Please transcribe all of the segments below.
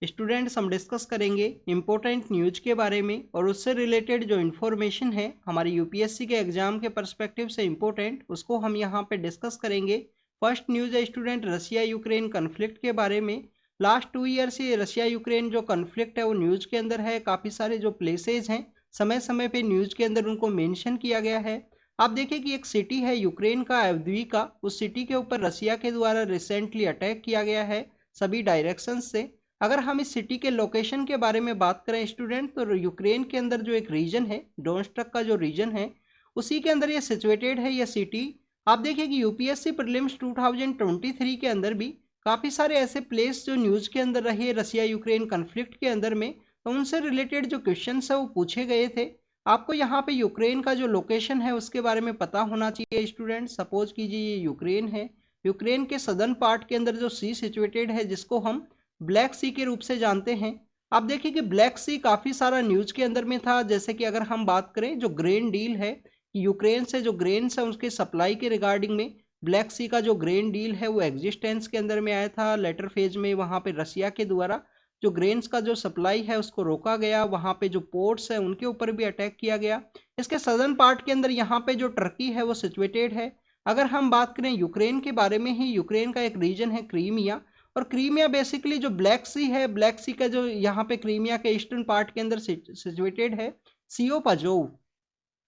Students हम discuss करेंगे important news के बारे में और उससे रिलेटेड जो इन्फॉर्मेशन है हमारे यूपीएससी के एग्जाम के पर्सपेक्टिव से इम्पोर्टेंट उसको हम यहाँ पे डिस्कस करेंगे। फर्स्ट न्यूज है स्टूडेंट रसिया यूक्रेन कन्फ्लिक्ट के बारे में। लास्ट 2 ईयर से रसिया यूक्रेन जो कन्फ्लिक्ट है वो न्यूज के अंदर है। काफ़ी सारे जो प्लेसेज हैं समय समय पे न्यूज के अंदर उनको मेंशन किया गया है। आप देखिए कि एक सिटी है यूक्रेन का अवद्वीका, उस सिटी के ऊपर रसिया के द्वारा रिसेंटली अटैक किया गया है सभी डायरेक्शन से। अगर हम इस सिटी के लोकेशन के बारे में बात करें स्टूडेंट तो यूक्रेन के अंदर जो एक रीजन है डोनेस्टक का जो रीजन है उसी के अंदर ये सिचुएटेड है यह सिटी। आप देखिए कि यूपीएससी प्रीलिम्स 2023 के अंदर भी काफ़ी सारे ऐसे प्लेस जो न्यूज़ के अंदर रहे रसिया यूक्रेन कन्फ्लिक्ट के अंदर में, तो उनसे रिलेटेड जो क्वेश्चन है वो पूछे गए थे। आपको यहाँ पे यूक्रेन का जो लोकेशन है उसके बारे में पता होना चाहिए स्टूडेंट। सपोज कीजिए ये यूक्रेन है, यूक्रेन के सदर्न पार्ट के अंदर जो सी सिचुएटेड है जिसको हम ब्लैक सी के रूप से जानते हैं। आप देखिए कि ब्लैक सी काफ़ी सारा न्यूज के अंदर में था, जैसे कि अगर हम बात करें जो ग्रेन डील है कि यूक्रेन से जो ग्रेन्स है उसके सप्लाई के रिगार्डिंग में ब्लैक सी का जो ग्रेन डील है वो एग्जिस्टेंस के अंदर में आया था। लेटर फेज में वहाँ पे रसिया के द्वारा जो ग्रेन्स का जो सप्लाई है उसको रोका गया, वहाँ पे जो पोर्ट्स है उनके ऊपर भी अटैक किया गया। इसके सदर्न पार्ट के अंदर यहाँ पे जो टर्की है वो सिचुएटेड है। अगर हम बात करें यूक्रेन के बारे में ही, यूक्रेन का एक रीजन है क्रीमिया, और क्रीमिया बेसिकली जो ब्लैक सी है, ब्लैक सी का जो यहाँ पे क्रीमिया के ईस्टर्न पार्ट के अंदर सिचुएटेड है सीओ पजोव।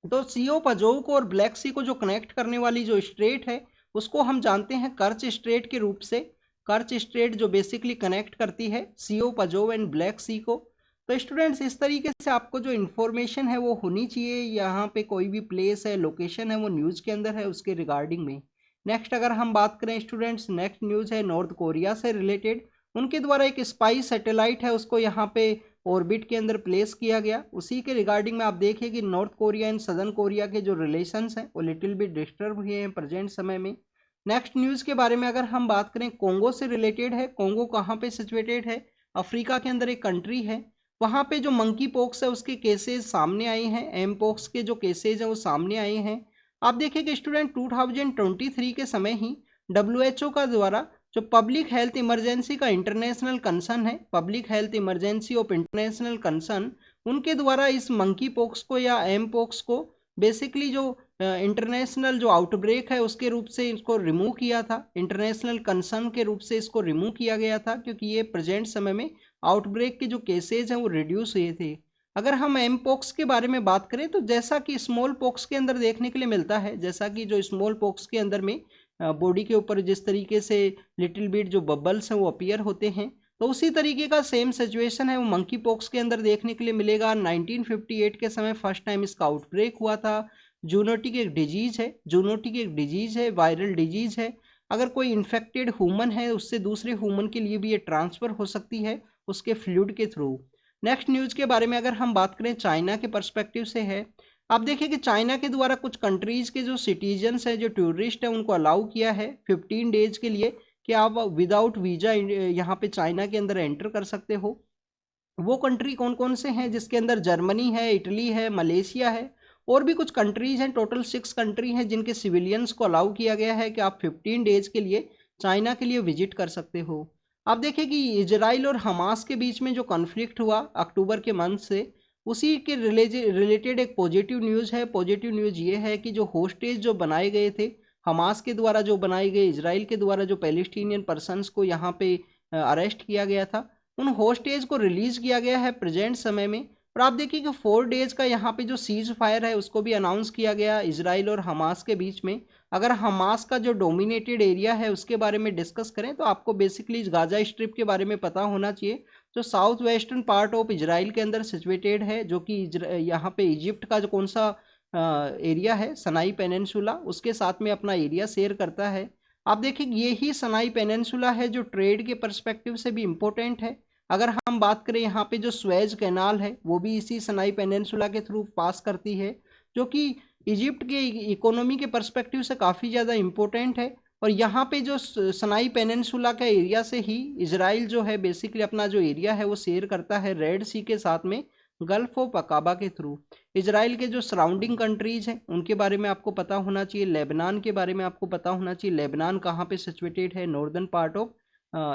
तो सीओ पजोव को और ब्लैक सी को जो कनेक्ट करने वाली जो स्ट्रेट है उसको हम जानते हैं कर्च स्ट्रेट के रूप से। कर्च स्ट्रेट जो बेसिकली कनेक्ट करती है सीओ पजोव एंड ब्लैक सी को। तो स्टूडेंट्स इस तरीके से आपको जो इन्फॉर्मेशन है वो होनी चाहिए, यहाँ पे कोई भी प्लेस है लोकेशन है वो न्यूज़ के अंदर है उसके रिगार्डिंग में। नेक्स्ट अगर हम बात करें स्टूडेंट्स, नेक्स्ट न्यूज़ है नॉर्थ कोरिया से रिलेटेड। उनके द्वारा एक स्पाई सैटेलाइट है उसको यहाँ पे ऑर्बिट के अंदर प्लेस किया गया। उसी के रिगार्डिंग में आप देखिए कि north Korea and southern Korea के जो रिलेशंस हैं वो लिटिल बिट डिस्टर्ब हुए हैं प्रेजेंट समय में। नेक्स्ट न्यूज़ के बारे में अगर हम बात करें कोंगो से रिलेटेड है। कोंगो कहाँ पे सिचुएटेड है? अफ्रीका के अंदर एक कंट्री है। वहाँ पे जो मंकी पॉक्स है उसके केसेस सामने आए हैं, एम पॉक्स के जो केसेज हैं वो सामने आए हैं। आप देखिए कि स्टूडेंट 2023 के समय ही WHO का द्वारा जो पब्लिक हेल्थ इमरजेंसी का इंटरनेशनल कंसर्न है, public health emergency of international concern, उनके द्वारा इस मंकी पॉक्स को या एम पॉक्स को बेसिकली जो इंटरनेशनल जो आउटब्रेक है उसके रूप से इसको रिमूव किया था, इंटरनेशनल कंसर्न के रूप से इसको रिमूव किया गया था, क्योंकि ये प्रेजेंट समय में आउटब्रेक के जो केसेज हैं वो रिड्यूस हुए थे। अगर हम एम पॉक्स के बारे में बात करें तो जैसा कि स्मॉल पॉक्स के अंदर देखने के लिए मिलता है, जैसा कि जो स्मॉल पॉक्स के अंदर में बॉडी के ऊपर जिस तरीके से लिटिल बिट जो बबल्स हैं वो अपीयर होते हैं, तो उसी तरीके का सेम सिचुएशन है वो मंकी पॉक्स के अंदर देखने के लिए मिलेगा। 1958 के समय फर्स्ट टाइम इसका आउटब्रेक हुआ था। जूनोटिक एक डिजीज है, जूनोटिक एक डिजीज है, वायरल डिजीज है। अगर कोई इन्फेक्टेड ह्यूमन है उससे दूसरे ह्यूमन के लिए भी ये ट्रांसफ़र हो सकती है उसके फ्लूइड के थ्रू। नेक्स्ट न्यूज़ के बारे में अगर हम बात करें चाइना के पर्सपेक्टिव से है। आप देखिए कि चाइना के द्वारा कुछ कंट्रीज़ के जो सिटीजन्स हैं, जो टूरिस्ट हैं, उनको अलाउ किया है 15 डेज के लिए कि आप विदाउट वीज़ा यहाँ पे चाइना के अंदर एंटर कर सकते हो। वो कंट्री कौन कौन से हैं जिसके अंदर जर्मनी है, इटली है, मलेशिया है, और भी कुछ कंट्रीज़ हैं। टोटल 6 कंट्री हैं जिनके सिविलियंस को अलाउ किया गया है कि आप 15 डेज के लिए चाइना के लिए विजिट कर सकते हो। आप देखिए कि इजराइल और हमास के बीच में जो कॉन्फ्लिक्ट हुआ अक्टूबर के मंथ से, उसी के रिलेटेड एक पॉजिटिव न्यूज़ है। पॉजिटिव न्यूज़ ये है कि जो होस्टेज जो बनाए गए थे हमास के द्वारा, जो बनाए गए इजराइल के द्वारा, जो पैलेस्टीनियन पर्सनस को यहाँ पे अरेस्ट किया गया था, उन होस्टेज को रिलीज़ किया गया है प्रेजेंट समय में। और आप देखिए कि 4 डेज का यहाँ पे जो सीज फायर है उसको भी अनाउंस किया गया इजराइल और हमास के बीच में। अगर हमास का जो डोमिनेटेड एरिया है उसके बारे में डिस्कस करें तो आपको बेसिकली गाजा स्ट्रिप के बारे में पता होना चाहिए, जो south western part of Israel के अंदर सिचुएटेड है, जो कि यहाँ पे इजिप्ट का जो कौन सा एरिया है सनाई पेनिनसुला, उसके साथ में अपना एरिया शेयर करता है। आप देखिए ये ही सनाई पेनिनसुला है जो ट्रेड के पर्सपेक्टिव से भी इम्पोर्टेंट है। अगर हम बात करें यहाँ पे जो स्वेज कैनाल है वो भी इसी सनाई पेनिनसुला के थ्रू पास करती है, जो कि इजिप्ट के इकोनॉमी के पर्सपेक्टिव से काफ़ी ज़्यादा इम्पोर्टेंट है। और यहाँ पे जो सनाई पेनिनसुला का एरिया से ही इजराइल जो है बेसिकली अपना जो एरिया है वो शेयर करता है रेड सी के साथ में, गल्फ ऑफ अकाबा के थ्रू। इजराइल के जो सराउंडिंग कंट्रीज हैं उनके बारे में आपको पता होना चाहिए। लेबनान के बारे में आपको पता होना चाहिए, लेबनान कहाँ पे सिचुएटेड है, नॉर्दर्न पार्ट ऑफ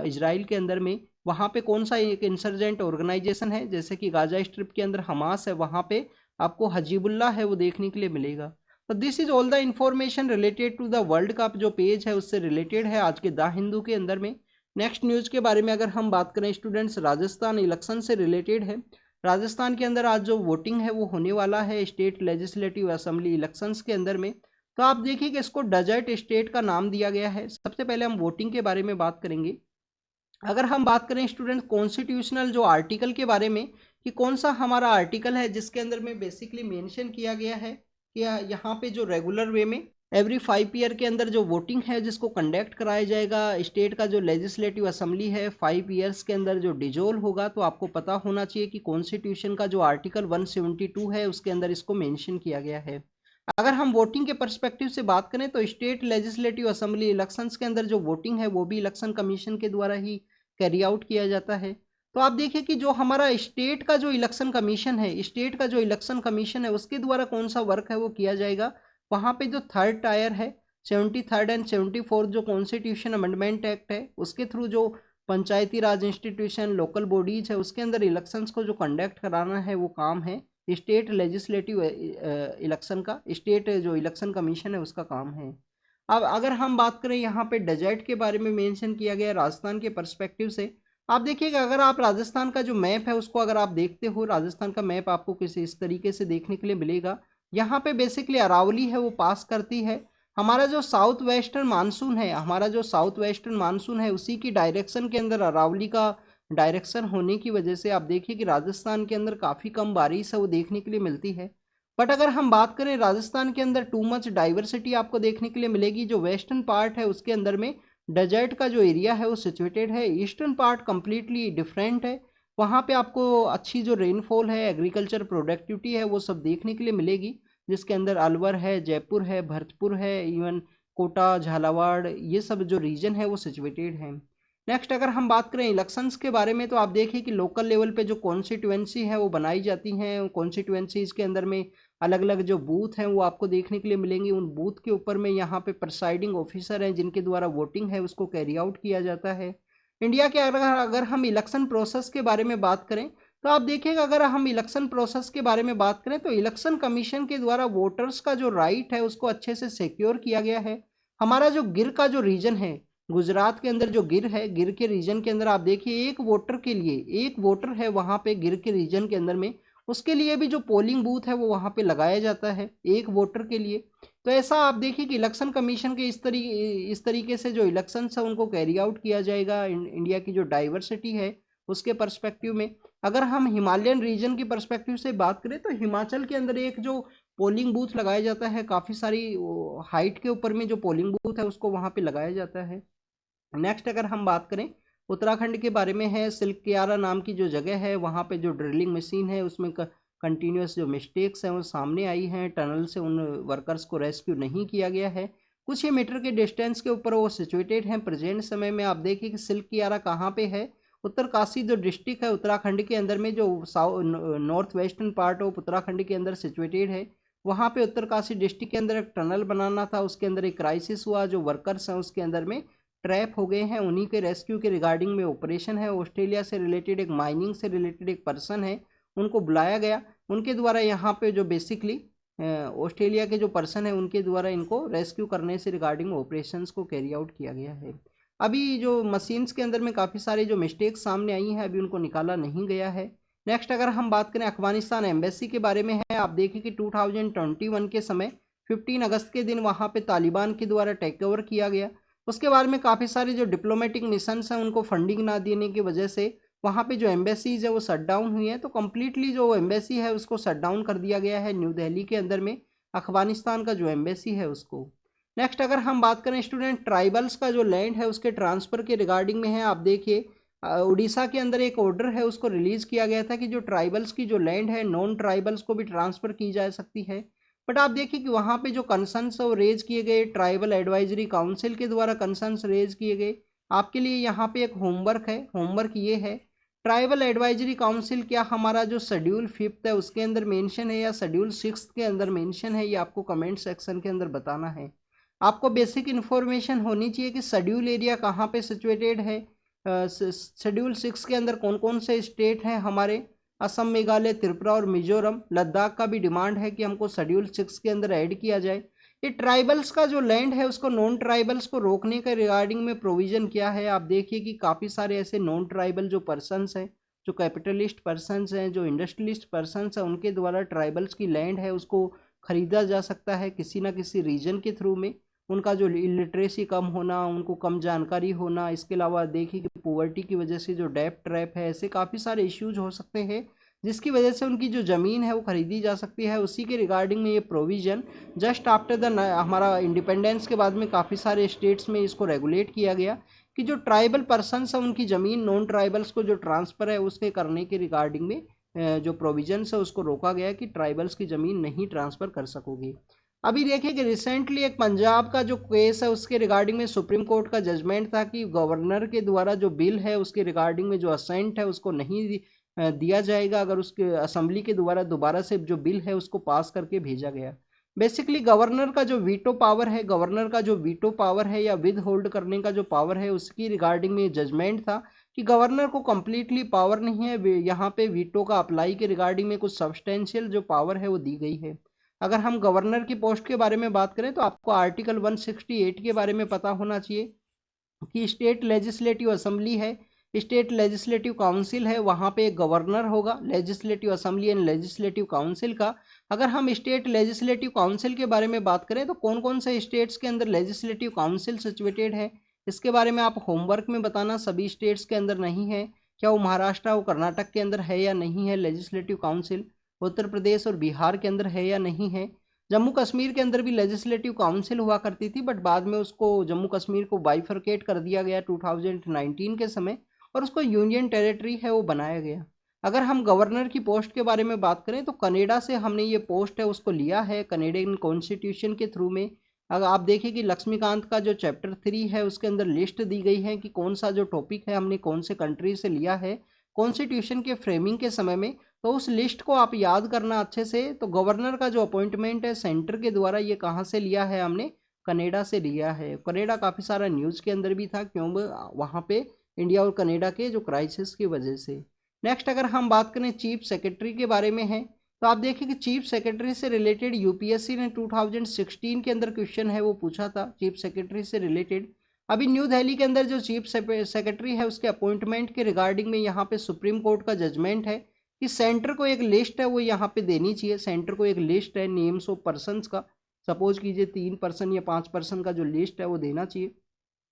इजराइल के अंदर में। वहाँ पे कौन सा एक इंसर्जेंट ऑर्गेनाइजेशन है, जैसे कि गाजा स्ट्रिप के अंदर हमास है, वहाँ पे आपको हजीबुल्लाह है वो देखने के लिए मिलेगा। तो this is all the information related to the world cup, जो पेज है उससे रिलेटेड है आज के द हिंदू के अंदर में। नेक्स्ट न्यूज के बारे में अगर हम बात करें स्टूडेंट्स, राजस्थान इलेक्शन से रिलेटेड है। राजस्थान के अंदर आज जो वोटिंग है वो होने वाला है स्टेट लेजिस्लेटिव असेंबली इलेक्शंस के अंदर में। तो आप देखिए कि इसको डेजर्ट स्टेट का नाम दिया गया है। सबसे पहले हम वोटिंग के बारे में बात करेंगे। अगर हम बात करें स्टूडेंट कॉन्स्टिट्यूशनल जो आर्टिकल के बारे में, कि कौन सा हमारा आर्टिकल है जिसके अंदर में बेसिकली मेंशन किया गया है कि यहाँ पे जो रेगुलर वे में एवरी 5 ईयर के अंदर जो वोटिंग है जिसको कंडक्ट कराया जाएगा, स्टेट का जो लेजिस्लेटिव असेंबली है 5 ईयर्स के अंदर जो डिजोल्व होगा। तो आपको पता होना चाहिए कि कॉन्स्टिट्यूशन का जो आर्टिकल 172 है उसके अंदर इसको मेंशन किया गया है। अगर हम वोटिंग के पर्सपेक्टिव से बात करें तो स्टेट लेजिस्लेटिव असेंबली इलेक्शंस के अंदर जो वोटिंग है वो भी इलेक्शन कमीशन के द्वारा ही कैरी आउट किया जाता है। तो आप देखिए कि जो हमारा स्टेट का जो इलेक्शन कमीशन है, स्टेट का जो इलेक्शन कमीशन है उसके द्वारा कौन सा वर्क है वो किया जाएगा। वहाँ पे जो थर्ड टायर है 73rd एंड 74th जो कॉन्स्टिट्यूशन अमेंडमेंट एक्ट है उसके थ्रू जो पंचायती राज इंस्टीट्यूशन लोकल बॉडीज है उसके अंदर इलेक्शंस को जो कंडक्ट कराना है वो काम है स्टेट लेजिस्लेटिव इलेक्शन का, स्टेट जो इलेक्शन कमीशन है उसका काम है। अब अगर हम बात करें यहाँ पे डेजर्ट के बारे में मेंशन किया गया है राजस्थान के पर्सपेक्टिव से। आप देखिएगा अगर आप राजस्थान का जो मैप है उसको अगर आप देखते हो, राजस्थान का मैप आपको किसी इस तरीके से देखने के लिए मिलेगा। यहाँ पे बेसिकली अरावली है वो पास करती है। हमारा जो साउथ वेस्टर्न मानसून है, हमारा जो साउथ वेस्टर्न मानसून है उसी की डायरेक्शन के अंदर अरावली का डायरेक्शन होने की वजह से आप देखिए कि राजस्थान के अंदर काफ़ी कम बारिश है वो देखने के लिए मिलती है। बट अगर हम बात करें राजस्थान के अंदर टू मच डाइवर्सिटी आपको देखने के लिए मिलेगी। जो वेस्टर्न पार्ट है उसके अंदर में डेजर्ट का जो एरिया है वो सिचुएटेड है, ईस्टर्न पार्ट कम्प्लीटली डिफरेंट है। वहाँ पे आपको अच्छी जो रेनफॉल है, एग्रीकल्चर प्रोडक्टिविटी है वो सब देखने के लिए मिलेगी, जिसके अंदर अलवर है, जयपुर है, भरतपुर है, इवन कोटा झालावाड़ ये सब जो रीजन है वो सिचुएटेड है। नेक्स्ट अगर हम बात करें इलेक्शंस के बारे में तो आप देखिए कि लोकल लेवल पे जो कॉन्स्टिट्यूएंसी है वो बनाई जाती हैं। कॉन्स्टिट्यूएंसीज के अंदर में अलग अलग जो बूथ हैं वो आपको देखने के लिए मिलेंगे। उन बूथ के ऊपर में यहाँ पे प्रिसाइडिंग ऑफिसर हैं जिनके द्वारा वोटिंग है उसको कैरी आउट किया जाता है। इंडिया के अगर हम इलेक्शन प्रोसेस के बारे में बात करें तो आप देखिएगा अगर हम इलेक्शन प्रोसेस के बारे में बात करें तो इलेक्शन कमीशन के द्वारा वोटर्स का जो राइट है उसको अच्छे से सिक्योर किया गया है। हमारा जो गिर का जो रीजन है, गुजरात के अंदर जो गिर है, गिर के रीजन के अंदर आप देखिए एक वोटर के लिए एक वोटर है वहाँ पे गिर के रीजन के अंदर में, उसके लिए भी जो पोलिंग बूथ है वो वहाँ पे लगाया जाता है एक वोटर के लिए। तो ऐसा आप देखिए कि इलेक्शन कमीशन के इस तरीके से जो इलेक्शन है उनको कैरी आउट किया जाएगा। इंडिया की जो डाइवर्सिटी है उसके पर्सपेक्टिव में। अगर हम हिमालयन रीजन की पर्सपेक्टिव से बात करें तो हिमाचल के अंदर एक जो पोलिंग बूथ लगाया जाता है, काफ़ी सारी हाइट के ऊपर में जो पोलिंग बूथ है उसको वहाँ पे लगाया जाता है। नेक्स्ट अगर हम बात करें उत्तराखंड के बारे में है, सिल्कियारा नाम की जो जगह है वहाँ पे जो ड्रिलिंग मशीन है उसमें कंटिन्यूस जो मिस्टेक्स हैं वो सामने आई हैं। टनल से उन वर्कर्स को रेस्क्यू नहीं किया गया है। कुछ ही मीटर के डिस्टेंस के ऊपर वो सिचुएटेड हैं। प्रेजेंट समय में आप देखिए कि सिल्कियारा कहाँ पे है, उत्तरकाशी जो डिस्ट्रिक्ट है उत्तराखंड के अंदर में, जो north western part of Uttarakhand के अंदर सिचुएटेड है। वहाँ पे उत्तरकाशी डिस्ट्रिक्ट के अंदर एक टनल बनाना था, उसके अंदर एक क्राइसिस हुआ, जो वर्कर्स हैं उसके अंदर में ट्रैप हो गए हैं, उन्हीं के रेस्क्यू के रिगार्डिंग में ऑपरेशन है। ऑस्ट्रेलिया से रिलेटेड एक माइनिंग से रिलेटेड एक पर्सन है, उनको बुलाया गया, उनके द्वारा यहाँ पे जो बेसिकली ऑस्ट्रेलिया के जो पर्सन है उनके द्वारा इनको रेस्क्यू करने से रिगार्डिंग ऑपरेशंस को कैरी आउट किया गया है। अभी जो मशीन्स के अंदर में काफ़ी सारे जो मिस्टेक्स सामने आई हैं अभी उनको निकाला नहीं गया है। नेक्स्ट अगर हम बात करें अफगानिस्तान एम्बेसी के बारे में है, आप देखिए कि 2021 के समय 15 अगस्त के दिन वहाँ पे तालिबान के द्वारा टेक ओवर किया गया। उसके बाद में काफ़ी सारे जो डिप्लोमेटिक मिशंस हैं उनको फंडिंग ना देने की वजह से वहाँ पे जो एम्बेसीज है वो शट डाउन हुई है। तो कम्प्लीटली जो एम्बेसी है उसको शट डाउन कर दिया गया है न्यू दिल्ली के अंदर में, अफगानिस्तान का जो एम्बेसी है उसको। नेक्स्ट अगर हम बात करें स्टूडेंट ट्राइबल्स का जो लैंड है उसके ट्रांसफ़र के रिगार्डिंग में है, आप देखिए उड़ीसा के अंदर एक ऑर्डर है उसको रिलीज़ किया गया था कि जो ट्राइबल्स की जो लैंड है नॉन ट्राइबल्स को भी ट्रांसफ़र की जा सकती है। बट आप देखिए कि वहाँ पे जो कंसर्न्स वो रेज किए गए ट्राइबल एडवाइजरी काउंसिल के द्वारा कंसर्न्स रेज किए गए। आपके लिए यहाँ पे एक होमवर्क है, होमवर्क ये है ट्राइबल एडवाइजरी काउंसिल क्या हमारा जो शेड्यूल 5 है उसके अंदर मेंशन है या शेड्यूल 6 के अंदर मेंशन है, ये आपको कमेंट सेक्शन के अंदर बताना है। आपको बेसिक इन्फॉर्मेशन होनी चाहिए कि शेड्यूल एरिया कहाँ पे सिचुएटेड है, शेड्यूल 6 के अंदर कौन कौन से स्टेट हैं हमारे, असम, मेघालय, त्रिपुरा और मिजोरम। लद्दाख का भी डिमांड है कि हमको शेड्यूल 6 के अंदर ऐड किया जाए। ये ट्राइबल्स का जो लैंड है उसको नॉन ट्राइबल्स को रोकने के रिगार्डिंग में प्रोविजन किया है। आप देखिए कि काफ़ी सारे ऐसे नॉन ट्राइबल जो पर्सनस हैं, जो कैपिटलिस्ट पर्सनस हैं, जो इंडस्ट्रियलिस्ट पर्सनस हैं, उनके द्वारा ट्राइबल्स की लैंड है उसको खरीदा जा सकता है किसी ना किसी रीजन के थ्रू में। उनका जो इलिटरेसी कम होना, उनको कम जानकारी होना, इसके अलावा देखिए कि पॉवर्टी की वजह से जो डेब्ट ट्रैप है, ऐसे काफ़ी सारे इश्यूज हो सकते हैं जिसकी वजह से उनकी जो ज़मीन है वो खरीदी जा सकती है। उसी के रिगार्डिंग में ये प्रोविज़न जस्ट आफ्टर द हमारा इंडिपेंडेंस के बाद में काफ़ी सारे स्टेट्स में इसको रेगुलेट किया गया कि जो ट्राइबल पर्सनस है उनकी ज़मीन नॉन ट्राइबल्स को जो ट्रांसफ़र है उसके करने के रिगार्डिंग में जो प्रोविजंस है उसको रोका गया कि ट्राइबल्स की ज़मीन नहीं ट्रांसफ़र कर सकोगे। अभी देखिए कि रिसेंटली एक पंजाब का जो केस है उसके रिगार्डिंग में सुप्रीम कोर्ट का जजमेंट था कि गवर्नर के द्वारा जो बिल है उसके रिगार्डिंग में जो असेंट है उसको नहीं दिया जाएगा अगर उसके असेंबली के द्वारा दोबारा से जो बिल है उसको पास करके भेजा गया। बेसिकली गवर्नर का जो वीटो पावर है, गवर्नर का जो वीटो पावर है या विद होल्ड करने का जो पावर है उसकी रिगार्डिंग में जजमेंट था कि गवर्नर को कम्प्लीटली पावर नहीं है, यहाँ पे वीटो का अप्लाई के रिगार्डिंग में कुछ सब्सटेंशियल जो पावर है वो दी गई है। अगर हम गवर्नर की पोस्ट के बारे में बात करें तो आपको आर्टिकल 168 के बारे में पता होना चाहिए कि स्टेट लेजिस्लेटिव असेंबली है, स्टेट लेजिस्लेटिव काउंसिल है, वहाँ पे एक गवर्नर होगा। Legislative assembly and legislative council का अगर हम स्टेट लेजिस्लेटिव काउंसिल के बारे में बात करें तो कौन कौन से स्टेट्स के अंदर लेजिस्लेटिव काउंसिल सिचुएटेड है, इसके बारे में आप होमवर्क में बताना। सभी स्टेट्स के अंदर नहीं है, क्या वो महाराष्ट्र और कर्नाटक के अंदर है या नहीं है लेजिस्लेटिव काउंसिल, उत्तर प्रदेश और बिहार के अंदर है या नहीं है। जम्मू कश्मीर के अंदर भी लेजिस्लेटिव काउंसिल हुआ करती थी बट बाद में उसको जम्मू कश्मीर को बाइफरकेट कर दिया गया 2019 के समय और उसको यूनियन टेरिटरी है वो बनाया गया। अगर हम गवर्नर की पोस्ट के बारे में बात करें तो कनाडा से हमने ये पोस्ट है उसको लिया है कनेडियन कॉन्स्टिट्यूशन के थ्रू में। अगर आप देखिए कि लक्ष्मीकांत का जो चैप्टर 3 है उसके अंदर लिस्ट दी गई है कि कौन सा जो टॉपिक है हमने कौन से कंट्री से लिया है कॉन्स्टिट्यूशन के फ्रेमिंग के समय में, तो उस लिस्ट को आप याद करना अच्छे से। तो गवर्नर का जो अपॉइंटमेंट है सेंटर के द्वारा ये कहाँ से लिया है, हमने कनाडा से लिया है। कनाडा काफ़ी सारा न्यूज़ के अंदर भी था क्यों वहाँ पे इंडिया और कनाडा के जो क्राइसिस की वजह से। नेक्स्ट अगर हम बात करें चीफ सेक्रेटरी के बारे में है तो आप देखिए कि चीफ सेक्रेटरी से रिलेटेड यूपीएससी ने 2016 के अंदर क्वेश्चन है वो पूछा था चीफ सेक्रेटरी से रिलेटेड। अभी न्यू दिल्ली के अंदर जो चीफ सेक्रेटरी है उसके अपॉइंटमेंट के रिगार्डिंग में यहाँ पे सुप्रीम कोर्ट का जजमेंट है कि सेंटर को एक लिस्ट है वो यहाँ पे देनी चाहिए। सेंटर को एक लिस्ट है नेम्स ऑफ पर्सनस का, सपोज कीजिए 3 पर्सन या 5 पर्सन का जो लिस्ट है वो देना चाहिए।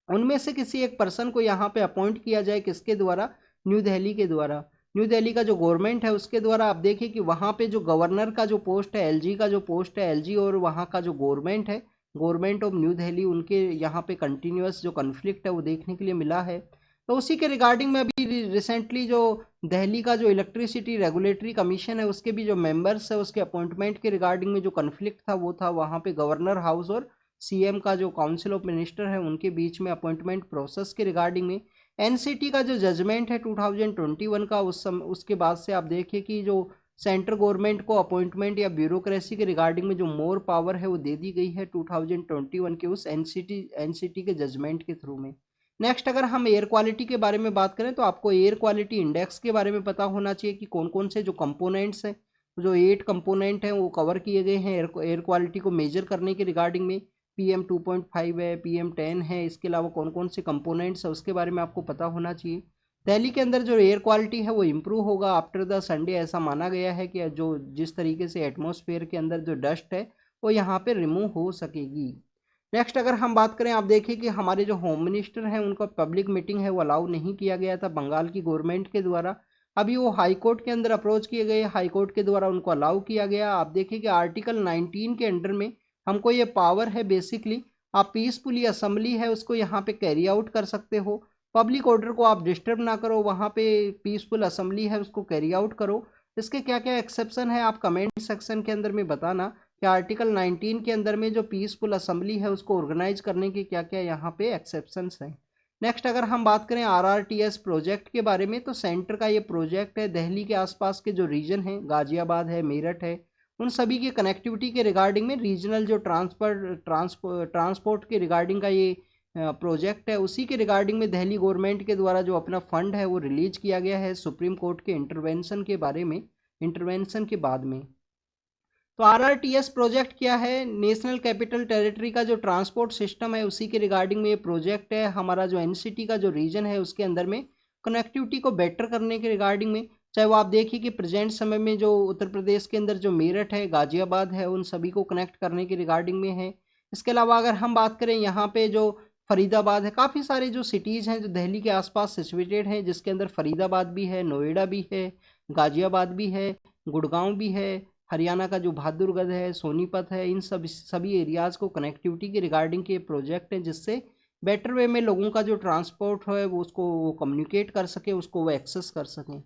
उनमें से किसी एक पर्सन को यहाँ पे अपॉइंट किया जाए, किसके द्वारा, न्यू दिल्ली के द्वारा। न्यू दिल्ली का जो गवर्नमेंट है उसके द्वारा आप देखिए कि वहाँ पे जो गवर्नर का जो पोस्ट है, एलजी का जो पोस्ट है, एलजी और वहाँ का जो गवर्नमेंट है, गवर्नमेंट ऑफ न्यू दिल्ली, उनके यहाँ पे कंटिन्यूस जो कन्फ्लिक्ट है वो देखने के लिए मिला है। तो उसी के रिगार्डिंग में अभी रिसेंटली जो दिल्ली का जो इलेक्ट्रिसिटी रेगुलेटरी कमीशन है उसके भी जो मेंबर्स है उसके अपॉइंटमेंट के रिगार्डिंग में जो कन्फ्लिक्ट था वो था वहाँ पे गवर्नर हाउस और सीएम का जो काउंसिल ऑफ मिनिस्टर है उनके बीच में अपॉइंटमेंट प्रोसेस के रिगार्डिंग में। एनसीटी का जो जजमेंट है 2021 का उसके बाद से आप देखिए कि जो सेंट्रल गवर्नमेंट को अपॉइंटमेंट या ब्यूरोक्रेसी के रिगार्डिंग में जो मोर पावर है वो दे दी गई है 2021 के उस एनसीटी के जजमेंट के थ्रू में। नेक्स्ट अगर हम एयर क्वालिटी के बारे में बात करें तो आपको एयर क्वालिटी इंडेक्स के बारे में पता होना चाहिए कि कौन कौन से जो कंपोनेंट्स हैं, जो 8 कंपोनेंट हैं वो कवर किए गए हैं एयर क्वालिटी को मेजर करने के रिगार्डिंग में। PM 2.5 है, PM 10 है, इसके अलावा कौन कौन से कंपोनेंट्स है उसके बारे में आपको पता होना चाहिए। दिल्ली के अंदर जो एयर क्वालिटी है वो इम्प्रूव होगा आफ्टर द संडे, ऐसा माना गया है कि जो जिस तरीके से एटमॉस्फेयर के अंदर जो डस्ट है वो यहाँ पे रिमूव हो सकेगी। नेक्स्ट अगर हम बात करें, आप देखिए कि हमारे जो होम मिनिस्टर हैं उनका पब्लिक मीटिंग है वो अलाउ नहीं किया गया था बंगाल की गवर्नमेंट के द्वारा। अभी वो हाई कोर्ट के अंदर अप्रोच किए गए, हाई कोर्ट के द्वारा उनको अलाउ किया गया। आप देखिए कि आर्टिकल 19 के अंडर में हमको ये पावर है, बेसिकली आप पीसफुली असेंबली है उसको यहाँ पे कैरी आउट कर सकते हो, पब्लिक ऑर्डर को आप डिस्टर्ब ना करो, वहाँ पे पीसफुल असेंबली है उसको कैरी आउट करो। इसके क्या क्या एक्सेप्शन है आप कमेंट सेक्शन के अंदर में बताना कि आर्टिकल 19 के अंदर में जो पीसफुल असेंबली है उसको ऑर्गेनाइज करने के क्या क्या यहाँ पे एक्सेप्शंस हैं। नेक्स्ट अगर हम बात करें RRTS प्रोजेक्ट के बारे में तो सेंटर का ये प्रोजेक्ट है दिल्ली के आसपास के जो रीजन है, गाजियाबाद है, मेरठ है, उन सभी की कनेक्टिविटी के रिगार्डिंग में रीजनल जो ट्रांसपोर्ट के रिगार्डिंग का ये प्रोजेक्ट है उसी के रिगार्डिंग में दिल्ली गवर्नमेंट के द्वारा जो अपना फंड है वो रिलीज किया गया है सुप्रीम कोर्ट के इंटरवेंशन के बारे में, इंटरवेंशन के बाद में। तो आरआरटीएस प्रोजेक्ट क्या है? नेशनल कैपिटल टेरिटरी का जो ट्रांसपोर्ट सिस्टम है उसी के रिगार्डिंग में ये प्रोजेक्ट है। हमारा जो एनसीटी का जो रीजन है उसके अंदर में कनेक्टिविटी को बेटर करने के रिगार्डिंग में, चाहे वो आप देखिए कि प्रेजेंट समय में जो उत्तर प्रदेश के अंदर जो मेरठ है, गाजियाबाद है, उन सभी को कनेक्ट करने के रिगार्डिंग में है। इसके अलावा अगर हम बात करें यहाँ पे जो फरीदाबाद है, काफ़ी सारे जो सिटीज़ हैं जो दिल्ली के आसपास सिचुएटेड हैं, जिसके अंदर फरीदाबाद भी है, नोएडा भी है, गाजियाबाद भी है, गुड़गांव भी है, हरियाणा का जो बहादुरगढ़ है, सोनीपत है, इन सभी एरियाज़ को कनेक्टिविटी के रिगार्डिंग के प्रोजेक्ट हैं, जिससे बेटर वे में लोगों का जो ट्रांसपोर्ट है वो उसको कम्युनिकेट कर सके, उसको वो एक्सेस कर सकें।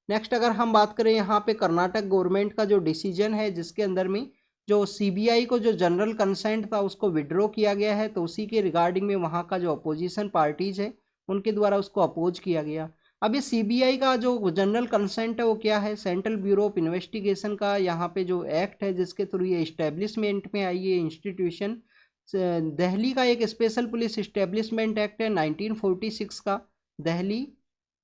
नेक्स्ट अगर हम बात करें यहाँ पे कर्नाटक गवर्नमेंट का जो डिसीजन है जिसके अंदर में जो सीबीआई को जो जनरल कंसेंट था उसको विड्रॉ किया गया है, तो उसी के रिगार्डिंग में वहाँ का जो अपोजिशन पार्टीज है उनके द्वारा उसको अपोज किया गया। अब ये सीबीआई का जो जनरल कंसेंट है वो क्या है? सेंट्रल ब्यूरो ऑफ इन्वेस्टिगेशन का यहाँ पे जो एक्ट है जिसके थ्रू ये इस्टेब्लिशमेंट में आई है इंस्टीट्यूशन, दिल्ली का एक स्पेशल पुलिस इस्टेब्लिशमेंट एक्ट है 1946 का,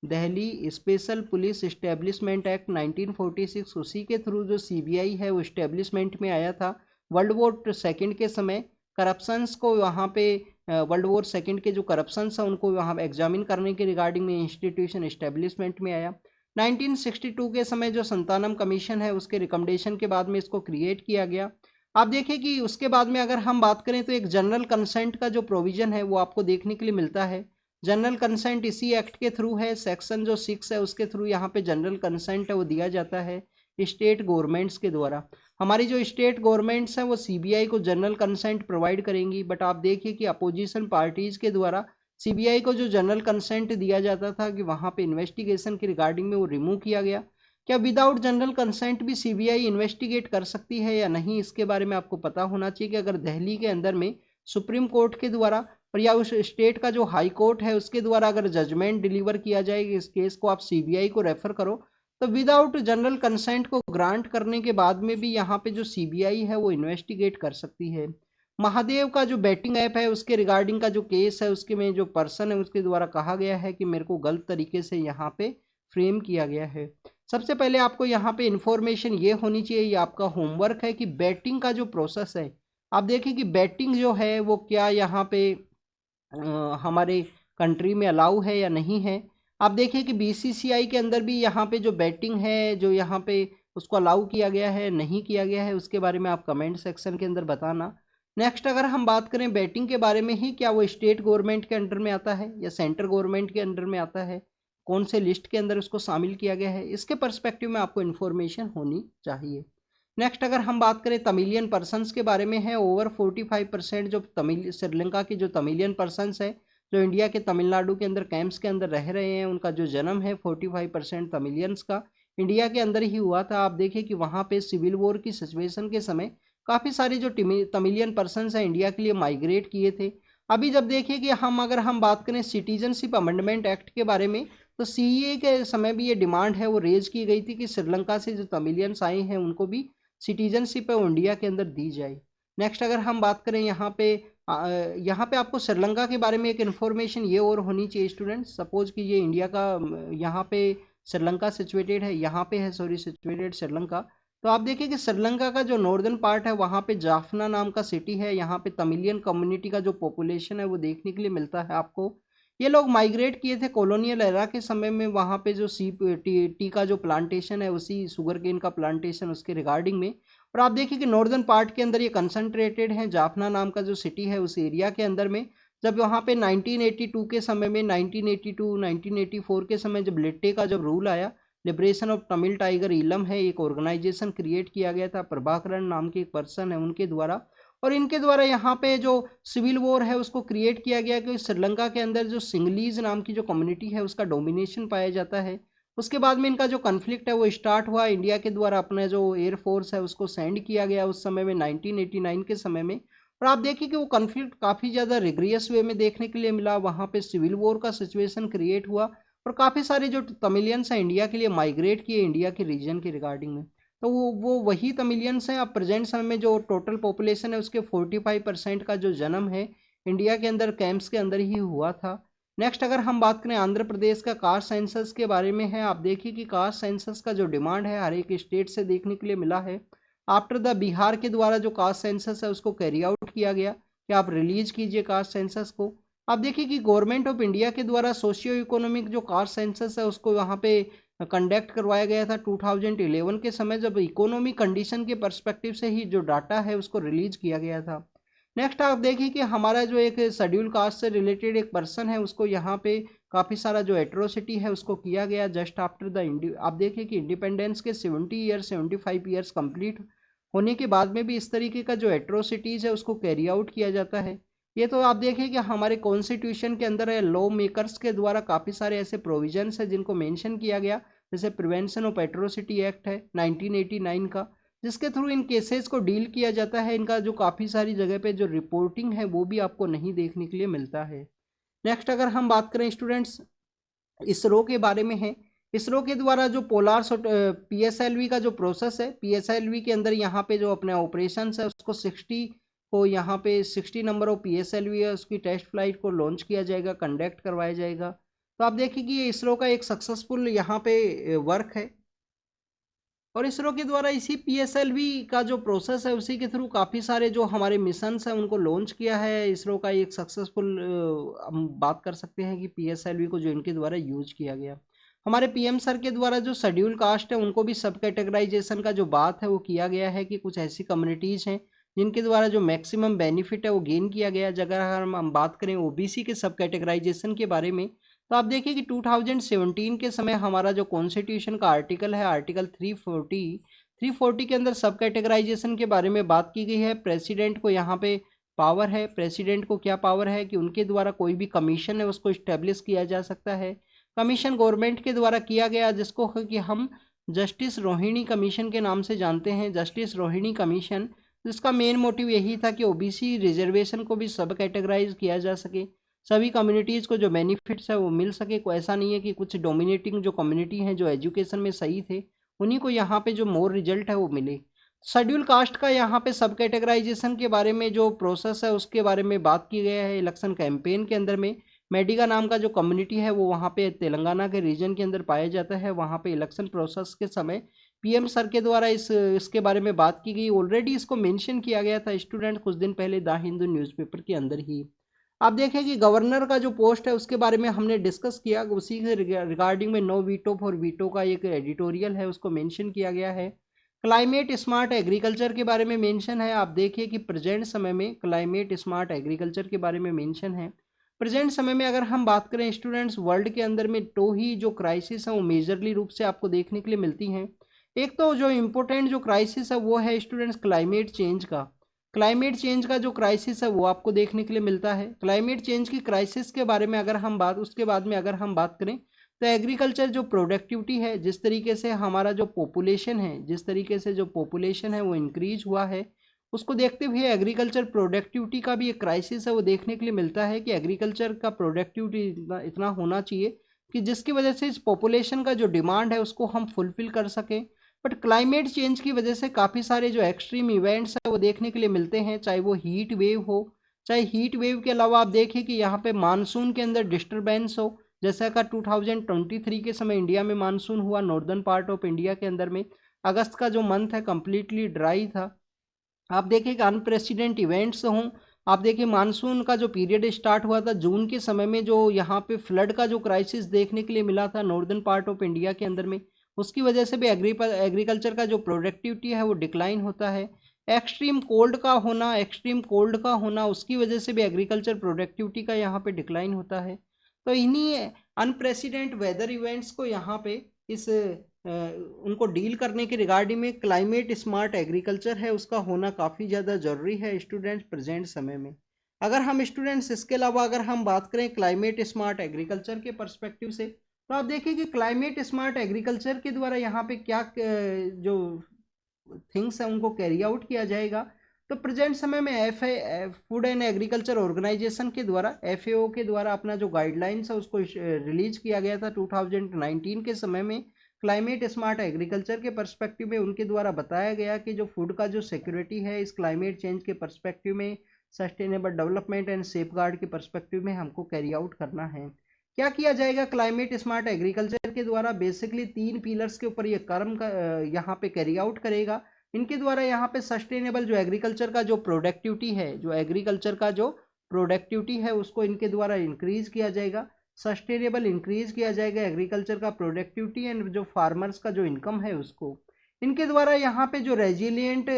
Delhi special police establishment act 1946, उसी के थ्रू जो सीबीआई है वो इस्टेब्लिशमेंट में आया था। वर्ल्ड वॉर सेकंड के समय करप्शंस को वहाँ पे वर्ल्ड वॉर सेकंड के जो करप्शंस हैं उनको वहाँ एग्जामिन करने के रिगार्डिंग में इंस्टीट्यूशन इस्टेब्लिशमेंट में आया। 1962 के समय जो संतानम कमीशन है उसके रिकमेंडेशन के बाद में इसको क्रिएट किया गया। आप देखिए कि उसके बाद में अगर हम बात करें तो एक जनरल कंसेंट का जो प्रोविजन है वो आपको देखने के लिए मिलता है। जनरल कंसेंट इसी एक्ट के थ्रू है, सेक्शन जो 6 है उसके थ्रू यहाँ पे जनरल कंसेंट है वो दिया जाता है स्टेट गवर्नमेंट्स के द्वारा। हमारी जो स्टेट गवर्नमेंट्स हैं वो सीबीआई को जनरल कंसेंट प्रोवाइड करेंगी, बट आप देखिए कि अपोजिशन पार्टीज के द्वारा सीबीआई को जो जनरल कंसेंट दिया जाता था कि वहाँ पे इन्वेस्टिगेशन के रिगार्डिंग में वो रिमूव किया गया। क्या विदाउट जनरल कंसेंट भी सीबीआई इन्वेस्टिगेट कर सकती है या नहीं, इसके बारे में आपको पता होना चाहिए कि अगर दिल्ली के अंदर में सुप्रीम कोर्ट के द्वारा और या उस स्टेट का जो हाई कोर्ट है उसके द्वारा अगर जजमेंट डिलीवर किया जाए कि इस केस को आप सीबीआई को रेफर करो, तो विदाउट जनरल कंसेंट को ग्रांट करने के बाद में भी यहाँ पे जो सीबीआई है वो इन्वेस्टिगेट कर सकती है। महादेव का जो बैटिंग ऐप है उसके रिगार्डिंग का जो केस है उसके में जो पर्सन है उसके द्वारा कहा गया है कि मेरे को गलत तरीके से यहाँ पे फ्रेम किया गया है। सबसे पहले आपको यहाँ पे इंफॉर्मेशन ये होनी चाहिए, ये आपका होमवर्क है कि बैटिंग का जो प्रोसेस है, आप देखिए कि बैटिंग जो है वो क्या यहाँ पे हमारे कंट्री में अलाउ है या नहीं है। आप देखिए कि बीसीसीआई के अंदर भी यहाँ पे जो बैटिंग है जो यहाँ पे उसको अलाउ किया गया है नहीं किया गया है, उसके बारे में आप कमेंट सेक्शन के अंदर बताना। नेक्स्ट अगर हम बात करें बैटिंग के बारे में ही, क्या वो स्टेट गवर्नमेंट के अंडर में आता है या सेंट्रल गवर्नमेंट के अंडर में आता है, कौन से लिस्ट के अंदर उसको शामिल किया गया है, इसके पर्सपेक्टिव में आपको इन्फॉर्मेशन होनी चाहिए। नेक्स्ट अगर हम बात करें तमिलियन पर्सनस के बारे में है, ओवर 45% जो तमिल श्रीलंका की जो तमिलियन पर्सनस है जो इंडिया के तमिलनाडु के अंदर कैंप्स के अंदर रह रहे हैं, उनका जो जन्म है 45% तमिलियंस का इंडिया के अंदर ही हुआ था। आप देखिए कि वहाँ पे सिविल वॉर की सिचुएशन के समय काफ़ी सारे जो तमिलियन पर्सनस हैं इंडिया के लिए माइग्रेट किए थे। अभी जब देखिए कि अगर हम बात करें सिटीजनशिप अमेंडमेंट एक्ट के बारे में, तो सीएए के समय भी ये डिमांड है वो रेज की गई थी कि श्रीलंका से जो तमिलियंस आए हैं उनको भी सिटीजनशिप है वो इंडिया के अंदर दी जाए। नेक्स्ट अगर हम बात करें यहाँ पे आपको श्रीलंका के बारे में एक इन्फॉर्मेशन ये और होनी चाहिए स्टूडेंट्स। सपोज कि ये इंडिया का यहाँ पे श्रीलंका सिचुएटेड है, यहाँ पे है सॉरी सिचुएटेड श्रीलंका। तो आप देखिए कि श्रीलंका का जो नॉर्दर्न पार्ट है वहाँ पे जाफना नाम का सिटी है, यहाँ पे तमिलियन कम्युनिटी का जो पॉपुलेशन है वो देखने के लिए मिलता है आपको। ये लोग माइग्रेट किए थे कॉलोनियल एरा के समय में, वहाँ पे जो टी का जो प्लांटेशन है उसी शुगर केन का प्लांटेशन उसके रिगार्डिंग में। और आप देखिए कि नॉर्दर्न पार्ट के अंदर ये कंसंट्रेटेड है, जाफना नाम का जो सिटी है उस एरिया के अंदर में। जब वहाँ पे 1982 के समय में 1984 के समय जब लिट्टे का जब रूल आया, liberation of Tamil tiger Eelam है एक ऑर्गेनाइजेशन क्रिएट किया गया था, प्रभाकरन नाम के एक पर्सन है उनके द्वारा, और इनके द्वारा यहाँ पे जो सिविल वॉर है उसको क्रिएट किया गया कि श्रीलंका के अंदर जो सिंगलीज नाम की जो कम्युनिटी है उसका डोमिनेशन पाया जाता है। उसके बाद में इनका जो कन्फ्लिक्ट है वो स्टार्ट हुआ, इंडिया के द्वारा अपना जो एयरफोर्स है उसको सेंड किया गया उस समय में 1989 के समय में। और आप देखिए कि वो कन्फ्लिक्ट काफ़ी ज़्यादा रिग्रियस वे में देखने के लिए मिला, वहाँ पे सिविल वॉर का सिचुएशन क्रिएट हुआ और काफ़ी सारे जो तमिलियंस हैं इंडिया के लिए माइग्रेट किए इंडिया के रीजन के रिगार्डिंग में। तो वो वही तमिलियंस हैं। अब प्रेजेंट समय में जो टोटल पॉपुलेशन है उसके 45% का जो जन्म है इंडिया के अंदर कैंप्स के अंदर ही हुआ था। नेक्स्ट अगर हम बात करें आंध्र प्रदेश का कास्ट सेंसस के बारे में है, आप देखिए कि कास्ट सेंसस का जो डिमांड है हर एक स्टेट से देखने के लिए मिला है। आफ्टर द बिहार के द्वारा जो कास्ट सेंसस है उसको कैरी आउट किया गया कि आप रिलीज कीजिए कास्ट सेंसस को। आप देखिए कि गवर्नमेंट ऑफ इंडिया के द्वारा सोशियो इकोनॉमिक जो कास्ट सेंसस है उसको यहाँ पे कंडक्ट करवाया गया था 2011 के समय, जब इकोनॉमी कंडीशन के पर्सपेक्टिव से ही जो डाटा है उसको रिलीज किया गया था। नेक्स्ट आप देखिए कि हमारा जो एक शेड्यूल कास्ट से रिलेटेड एक पर्सन है उसको यहाँ पे काफ़ी सारा जो एट्रोसिटी है उसको किया गया जस्ट आफ्टर द आप देखिए कि इंडिपेंडेंस के 75 ईयर्स कंप्लीट होने के बाद में भी इस तरीके का जो एट्रोसिटीज़ है उसको कैरी आउट किया जाता है। ये तो आप देखिए कि हमारे कॉन्स्टिट्यूशन के अंदर है, लॉ मेकर्स के द्वारा काफ़ी सारे ऐसे प्रोविजंस है जिनको मेंशन किया गया, जैसे प्रिवेंशन ऑफ एट्रोसिटी एक्ट है 1989 का, जिसके थ्रू इन केसेस को डील किया जाता है। इनका जो काफ़ी सारी जगह पे जो रिपोर्टिंग है वो भी आपको नहीं देखने के लिए मिलता है। नेक्स्ट अगर हम बात करें स्टूडेंट्स इसरो के बारे में है, इसरो के द्वारा जो पोलार पीएसएलवी का जो प्रोसेस है, पीएसएलवी के अंदर यहाँ पे जो अपने ऑपरेशन है उसको 60 को यहाँ पे 60 नंबर ऑफ पीएसएलवी है उसकी टेस्ट फ्लाइट को लॉन्च किया जाएगा, कंडक्ट करवाया जाएगा। तो आप देखिए कि ये इसरो का एक सक्सेसफुल यहाँ पे वर्क है और इसरो के द्वारा इसी पीएसएलवी का जो प्रोसेस है उसी के थ्रू काफ़ी सारे जो हमारे मिशंस हैं उनको लॉन्च किया है इसरो का एक सक्सेसफुल। हम बात कर सकते हैं कि पीएसएलवी को जो इनके द्वारा यूज किया गया, हमारे पीएम सर के द्वारा जो शेड्यूल कास्ट है उनको भी सब कैटेगराइजेशन का जो बात है वो किया गया है कि कुछ ऐसी कम्युनिटीज़ हैं जिनके द्वारा जो मैक्सिमम बेनिफिट है वो गेन किया गया। अगर हम बात करें ओबीसी के सब कैटेगराइजेशन के बारे में, तो आप देखिए कि 2017 के समय हमारा जो कॉन्स्टिट्यूशन का आर्टिकल है, आर्टिकल 340 के अंदर सब कैटेगराइजेशन के बारे में बात की गई है। प्रेसिडेंट को यहाँ पे पावर है, प्रेसिडेंट को क्या पावर है कि उनके द्वारा कोई भी कमीशन है उसको इस्टेब्लिश किया जा सकता है। कमीशन गवर्नमेंट के द्वारा किया गया जिसको कि हम जस्टिस रोहिणी कमीशन के नाम से जानते हैं, जस्टिस रोहिणी कमीशन, जिसका मेन मोटिव यही था कि ओबीसी रिजर्वेशन को भी सब कैटेगराइज किया जा सके, सभी कम्युनिटीज़ को जो बेनिफिट्स है वो मिल सके। कोई ऐसा नहीं है कि कुछ डोमिनेटिंग जो कम्युनिटी हैं जो एजुकेशन में सही थे उन्हीं को यहाँ पे जो मोर रिजल्ट है वो मिले। शेड्यूल कास्ट का यहाँ पे सब कैटेगराइजेशन के बारे में जो प्रोसेस है उसके बारे में बात की गया है। इलेक्शन कैंपेन के अंदर में मेडिगा नाम का जो कम्युनिटी है वो वहाँ पे तेलंगाना के रीजन के अंदर पाया जाता है। वहाँ पे इलेक्शन प्रोसेस के समय पीएम सर के द्वारा इसके बारे में बात की गई। ऑलरेडी इसको मेंशन किया गया था स्टूडेंट कुछ दिन पहले द हिंदू न्यूज़पेपर के अंदर ही। आप देखें कि गवर्नर का जो पोस्ट है उसके बारे में हमने डिस्कस किया, उसी के रिगार्डिंग में नो वीटो फॉर वीटो का एक एडिटोरियल है उसको मेंशन किया गया है। क्लाइमेट स्मार्ट एग्रीकल्चर के बारे में मेंशन है। आप देखिए कि प्रेजेंट समय में क्लाइमेट स्मार्ट एग्रीकल्चर के बारे में मेंशन है। प्रेजेंट समय में अगर हम बात करें स्टूडेंट्स, वर्ल्ड के अंदर में तो ही जो क्राइसिस है वो मेजरली रूप से आपको देखने के लिए मिलती हैं। एक तो जो इम्पोर्टेंट जो क्राइसिस है वो है स्टूडेंट्स क्लाइमेट चेंज का। क्लाइमेट चेंज का जो क्राइसिस है वो आपको देखने के लिए मिलता है। क्लाइमेट चेंज की क्राइसिस के बारे में अगर हम बात उसके बाद में अगर हम बात करें तो एग्रीकल्चर जो प्रोडक्टिविटी है, जिस तरीके से हमारा जो पॉपुलेशन है, जिस तरीके से जो पॉपुलेशन है वो इंक्रीज हुआ है, उसको देखते हुए एग्रीकल्चर प्रोडक्टिविटी का भी एक क्राइसिस है वो देखने के लिए मिलता है कि एग्रीकल्चर का प्रोडक्टिविटी इतना होना चाहिए कि जिसकी वजह से इस पॉपुलेशन का जो डिमांड है उसको हम फुलफिल कर सकें। बट क्लाइमेट चेंज की वजह से काफ़ी सारे जो एक्सट्रीम इवेंट्स हैं वो देखने के लिए मिलते हैं, चाहे वो हीट वेव हो, चाहे हीट वेव के अलावा आप देखिए कि यहाँ पे मानसून के अंदर डिस्टर्बेंस हो। जैसा का 2023 के समय इंडिया में मानसून हुआ, नॉर्दर्न पार्ट ऑफ इंडिया के अंदर में अगस्त का जो मंथ है कम्प्लीटली ड्राई था। आप देखिए कि अनप्रेसिडेंट इवेंट्स हों। आप देखिए मानसून का जो पीरियड स्टार्ट हुआ था जून के समय में, जो यहाँ पे फ्लड का जो क्राइसिस देखने के लिए मिला था नॉर्दर्न पार्ट ऑफ इंडिया के अंदर में, उसकी वजह से भी एग्रीकल्चर का जो प्रोडक्टिविटी है वो डिक्लाइन होता है। एक्सट्रीम कोल्ड का होना उसकी वजह से भी एग्रीकल्चर प्रोडक्टिविटी का यहाँ पे डिक्लाइन होता है। तो इन्हीं अनप्रेसिडेंट वेदर इवेंट्स को यहाँ पे इस उनको डील करने के रिगार्डिंग में क्लाइमेट स्मार्ट एग्रीकल्चर है उसका होना काफ़ी ज़्यादा ज़रूरी है स्टूडेंट्स प्रेजेंट समय में। अगर हम स्टूडेंट्स इसके अलावा अगर हम बात करें क्लाइमेट स्मार्ट एग्रीकल्चर के पर्सपेक्टिव से, तो आप देखिए कि क्लाइमेट स्मार्ट एग्रीकल्चर के द्वारा यहाँ पे क्या जो थिंग्स हैं उनको कैरी आउट किया जाएगा। तो प्रेजेंट समय में फूड एंड एग्रीकल्चर ऑर्गेनाइजेशन के द्वारा, FAO के द्वारा अपना जो गाइडलाइंस है उसको रिलीज किया गया था 2019 के समय में। क्लाइमेट स्मार्ट एग्रीकल्चर के पर्सपेक्टिव में उनके द्वारा बताया गया कि जो फूड का जो सिक्योरिटी है इस क्लाइमेट चेंज के पर्सपेक्टिव में सस्टेनेबल डेवलपमेंट एंड सेफगार्ड के पर्सपेक्टिव में हमको कैरी आउट करना है। क्या किया जाएगा क्लाइमेट स्मार्ट एग्रीकल्चर के द्वारा? बेसिकली 3 पिलर्स के ऊपर ये कर्म का यहाँ पे कैरी आउट करेगा। इनके द्वारा यहाँ पे सस्टेनेबल जो एग्रीकल्चर का जो प्रोडक्टिविटी है, जो एग्रीकल्चर का जो प्रोडक्टिविटी है उसको इनके द्वारा इंक्रीज किया जाएगा। सस्टेनेबल इंक्रीज किया जाएगा एग्रीकल्चर का प्रोडक्टिविटी एंड जो फार्मर्स का जो इनकम है उसको। इनके द्वारा यहाँ पे जो रेजिलियंट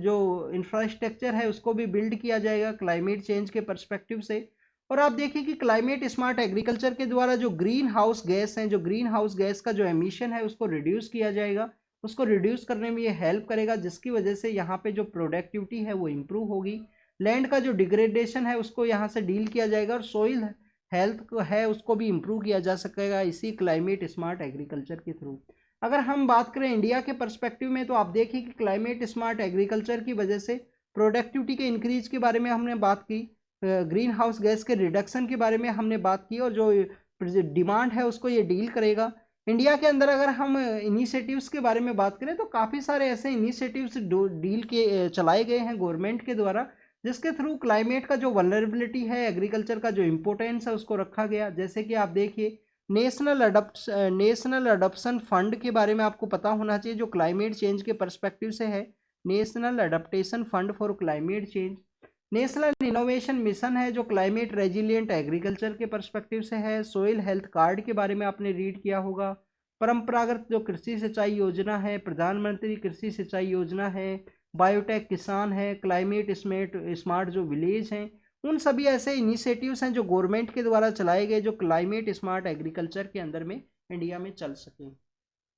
जो इंफ्रास्ट्रक्चर है उसको भी बिल्ड किया जाएगा क्लाइमेट चेंज के पर्सपेक्टिव से। और आप देखिए कि क्लाइमेट स्मार्ट एग्रीकल्चर के द्वारा जो ग्रीन हाउस गैस हैं, जो ग्रीन हाउस गैस का जो एमिशन है उसको रिड्यूस किया जाएगा। उसको रिड्यूस करने में ये हेल्प करेगा, जिसकी वजह से यहाँ पे जो प्रोडक्टिविटी है वो इम्प्रूव होगी। लैंड का जो डिग्रेडेशन है उसको यहाँ से डील किया जाएगा और सोइल हेल्थ है उसको भी इम्प्रूव किया जा सकेगा इसी क्लाइमेट स्मार्ट एग्रीकल्चर के थ्रू। अगर हम बात करें इंडिया के पर्सपेक्टिव में, तो आप देखिए कि क्लाइमेट स्मार्ट एग्रीकल्चर की वजह से प्रोडक्टिविटी के इंक्रीज के बारे में हमने बात की, ग्रीन हाउस गैस के रिडक्शन के बारे में हमने बात की, और जो डिमांड है उसको ये डील करेगा। इंडिया के अंदर अगर हम इनिशिएटिव्स के बारे में बात करें तो काफ़ी सारे ऐसे इनिशिएटिव्स डील के चलाए गए हैं गवर्नमेंट के द्वारा, जिसके थ्रू क्लाइमेट का जो वल्नरेबिलिटी है, एग्रीकल्चर का जो इम्पोर्टेंस है उसको रखा गया। जैसे कि आप देखिए नेशनल अडॉप्शन फंड के बारे में आपको पता होना चाहिए, जो क्लाइमेट चेंज के पर्सपेक्टिव से है। National adaptation fund for climate change. National innovation mission है जो क्लाइमेट रेजिलियंट एग्रीकल्चर के पर्सपेक्टिव से है। सोइल हेल्थ कार्ड के बारे में आपने रीड किया होगा। परंपरागत जो कृषि सिंचाई योजना है, प्रधानमंत्री कृषि सिंचाई योजना है, बायोटेक किसान है, क्लाइमेट स्मार्ट जो विलेज हैं, उन सभी ऐसे इनिशिएटिव्स हैं जो गवर्नमेंट के द्वारा चलाए गए, जो क्लाइमेट स्मार्ट एग्रीकल्चर के अंदर में इंडिया में चल सके।